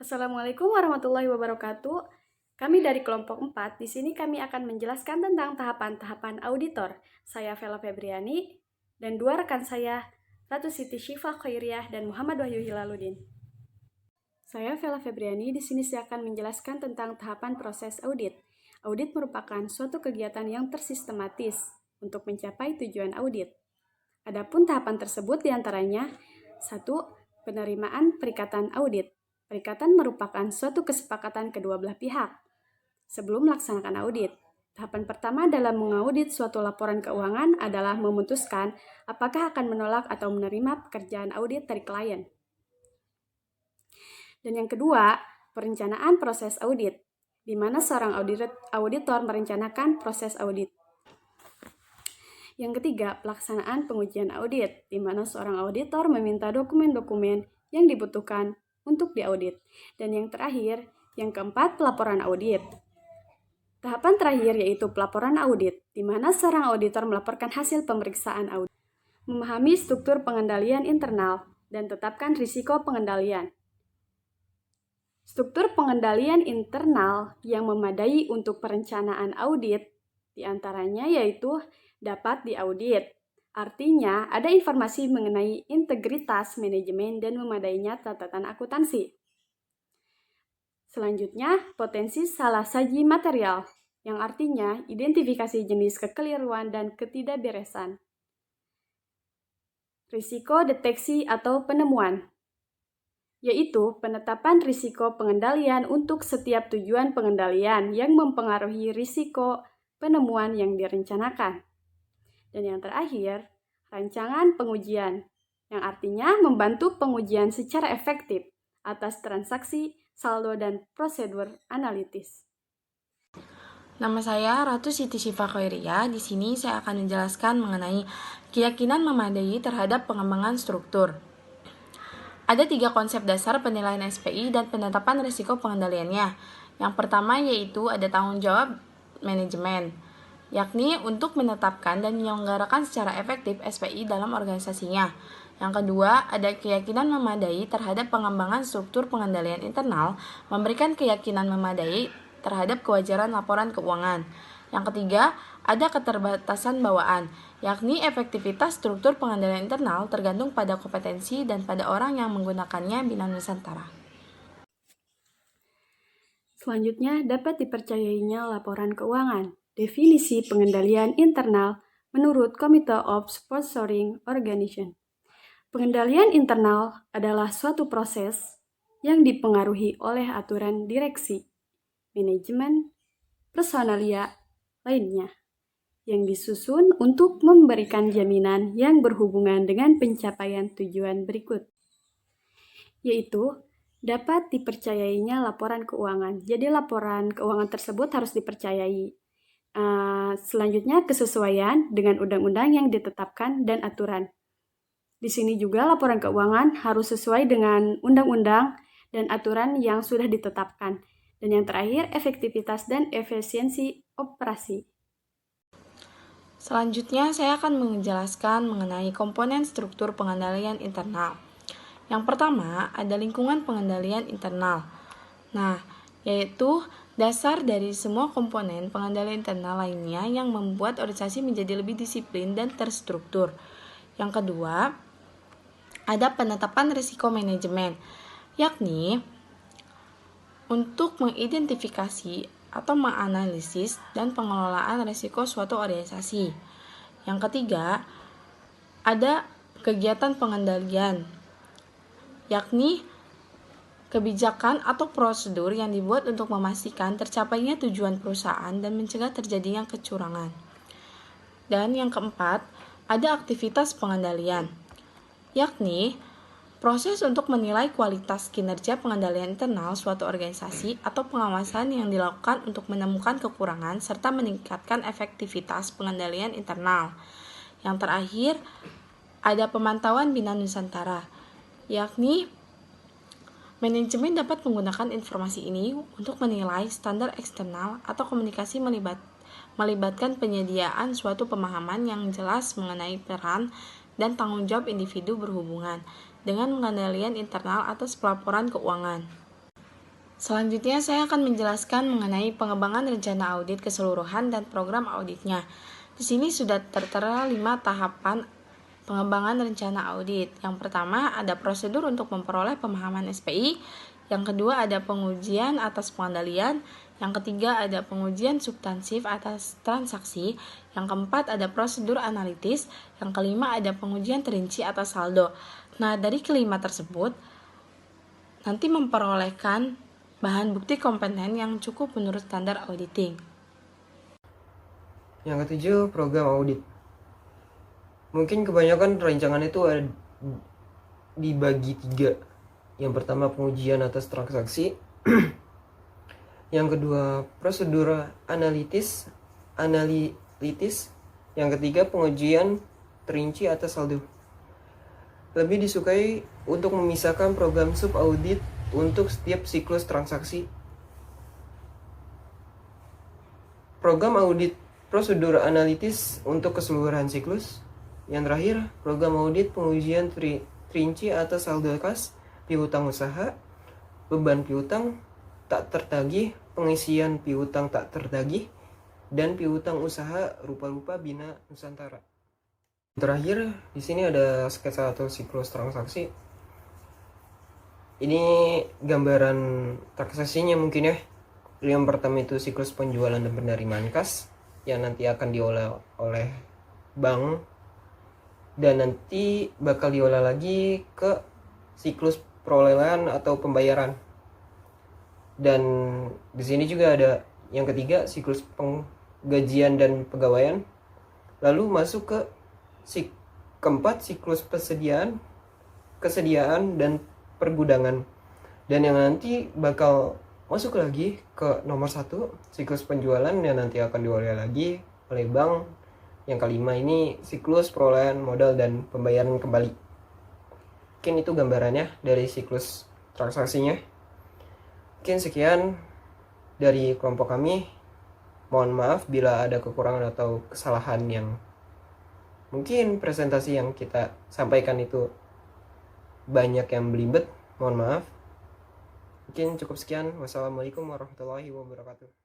Assalamualaikum warahmatullahi wabarakatuh. Kami dari kelompok 4, di sini kami akan menjelaskan tentang tahapan-tahapan auditor. Saya Vela Febriani dan dua rekan saya, Ratu Siti Syifa Khairiyah dan Muhammad Wahyu Hilaluddin. Saya Vela Febriani, di sini saya akan menjelaskan tentang tahapan proses audit. Audit merupakan suatu kegiatan yang tersistematis untuk mencapai tujuan audit. Adapun tahapan tersebut diantaranya 1. Penerimaan perikatan audit. Perikatan merupakan suatu kesepakatan kedua belah pihak sebelum melaksanakan audit. Tahapan pertama dalam mengaudit suatu laporan keuangan adalah memutuskan apakah akan menolak atau menerima pekerjaan audit dari klien. Dan yang kedua, perencanaan proses audit, di mana seorang auditor merencanakan proses audit. Yang ketiga, pelaksanaan pengujian audit, di mana seorang auditor meminta dokumen-dokumen yang dibutuhkan untuk diaudit. Dan yang terakhir, yang keempat, pelaporan audit. Tahapan terakhir yaitu pelaporan audit, di mana seorang auditor melaporkan hasil pemeriksaan audit. Memahami struktur pengendalian internal dan tetapkan risiko pengendalian. Struktur pengendalian internal yang memadai untuk perencanaan audit diantaranya yaitu dapat diaudit. Artinya, ada informasi mengenai integritas manajemen dan memadainya catatan akuntansi. Selanjutnya, potensi salah saji material, yang artinya identifikasi jenis kekeliruan dan ketidakberesan. Risiko deteksi atau penemuan, yaitu penetapan risiko pengendalian untuk setiap tujuan pengendalian yang mempengaruhi risiko penemuan yang direncanakan. Dan yang terakhir, rancangan pengujian, yang artinya membantu pengujian secara efektif atas transaksi, saldo, dan prosedur analitis. Nama saya Ratu Siti Syifa Khairiyah. Di sini saya akan menjelaskan mengenai keyakinan memadai terhadap pengembangan struktur. Ada 3 konsep dasar penilaian SPI dan penetapan risiko pengendaliannya. Yang pertama yaitu ada tanggung jawab manajemen, yakni untuk menetapkan dan menyelenggarakan secara efektif SPI dalam organisasinya. Yang kedua, ada keyakinan memadai terhadap pengembangan struktur pengendalian internal, memberikan keyakinan memadai terhadap kewajaran laporan keuangan. Yang ketiga, ada keterbatasan bawaan, yakni efektivitas struktur pengendalian internal tergantung pada kompetensi dan pada orang yang menggunakannya Bina Nusantara. Selanjutnya, dapat dipercayainya laporan keuangan. Definisi pengendalian internal menurut Committee of Sponsoring Organization. Pengendalian internal adalah suatu proses yang dipengaruhi oleh aturan direksi, manajemen, personalia lainnya, yang disusun untuk memberikan jaminan yang berhubungan dengan pencapaian tujuan berikut, yaitu dapat dipercayainya laporan keuangan. Jadi laporan keuangan tersebut harus dipercayai. Selanjutnya, kesesuaian dengan undang-undang yang ditetapkan dan aturan. Di sini juga laporan keuangan harus sesuai dengan undang-undang dan aturan yang sudah ditetapkan. Dan yang terakhir, efektivitas dan efisiensi operasi. Selanjutnya, saya akan menjelaskan mengenai komponen struktur pengendalian internal. Yang pertama, ada lingkungan pengendalian internal. Nah, yaitu dasar dari semua komponen pengendalian internal lainnya yang membuat organisasi menjadi lebih disiplin dan terstruktur. Yang kedua, ada penetapan risiko manajemen, yakni untuk mengidentifikasi atau menganalisis dan pengelolaan risiko suatu organisasi. Yang ketiga, ada kegiatan pengendalian, yakni kebijakan atau prosedur yang dibuat untuk memastikan tercapainya tujuan perusahaan dan mencegah terjadinya kecurangan. Dan yang keempat, ada aktivitas pengendalian, yakni proses untuk menilai kualitas kinerja pengendalian internal suatu organisasi atau pengawasan yang dilakukan untuk menemukan kekurangan serta meningkatkan efektivitas pengendalian internal. Yang terakhir, ada pemantauan Bina Nusantara, yakni manajemen dapat menggunakan informasi ini untuk menilai standar eksternal atau komunikasi melibatkan penyediaan suatu pemahaman yang jelas mengenai peran dan tanggung jawab individu berhubungan dengan pengendalian internal atas pelaporan keuangan. Selanjutnya saya akan menjelaskan mengenai pengembangan rencana audit keseluruhan dan program auditnya. Di sini sudah tertera 5 tahapan pengembangan rencana audit. Yang pertama ada prosedur untuk memperoleh pemahaman SPI. Yang kedua ada pengujian atas pengendalian. Yang ketiga ada pengujian substansif atas transaksi. Yang keempat ada prosedur analitis. Yang kelima ada pengujian terinci atas saldo. Nah, dari kelima tersebut nanti memperolehkan bahan bukti kompeten yang cukup menurut standar auditing. Yang ketujuh, program audit. Mungkin kebanyakan rancangan itu ada dibagi 3. Yang pertama pengujian atas transaksi. Yang kedua prosedur analitis. Yang ketiga pengujian terinci atas saldo. Lebih disukai untuk memisahkan program sub audit untuk setiap siklus transaksi. Program audit prosedur analitis untuk keseluruhan siklus. Yang terakhir, program audit pengujian terinci atas saldo kas, piutang usaha, beban piutang tak tertagih, pengisian piutang tak tertagih, dan piutang usaha rupa-rupa Bina Nusantara. Terakhir, di sini ada sketsa atau siklus transaksi. Ini gambaran transaksinya mungkin ya. Yang pertama itu siklus penjualan dan penerimaan kas yang nanti akan diolah oleh bank dan nanti bakal diolah lagi ke siklus perolehan atau pembayaran. Dan di sini juga ada yang ketiga siklus penggajian dan pegawaian. Lalu masuk ke keempat siklus kesediaan dan pergudangan, dan yang nanti bakal masuk lagi ke nomor 1 siklus penjualan yang nanti akan diolah lagi oleh bank. Yang kelima ini siklus perolehan modal dan pembayaran kembali. Mungkin itu gambarannya dari siklus transaksinya. Mungkin sekian dari kelompok kami. Mohon maaf bila ada kekurangan atau kesalahan yang mungkin presentasi yang kita sampaikan itu banyak yang belibet, mohon maaf. Mungkin cukup sekian. Wassalamualaikum warahmatullahi wabarakatuh.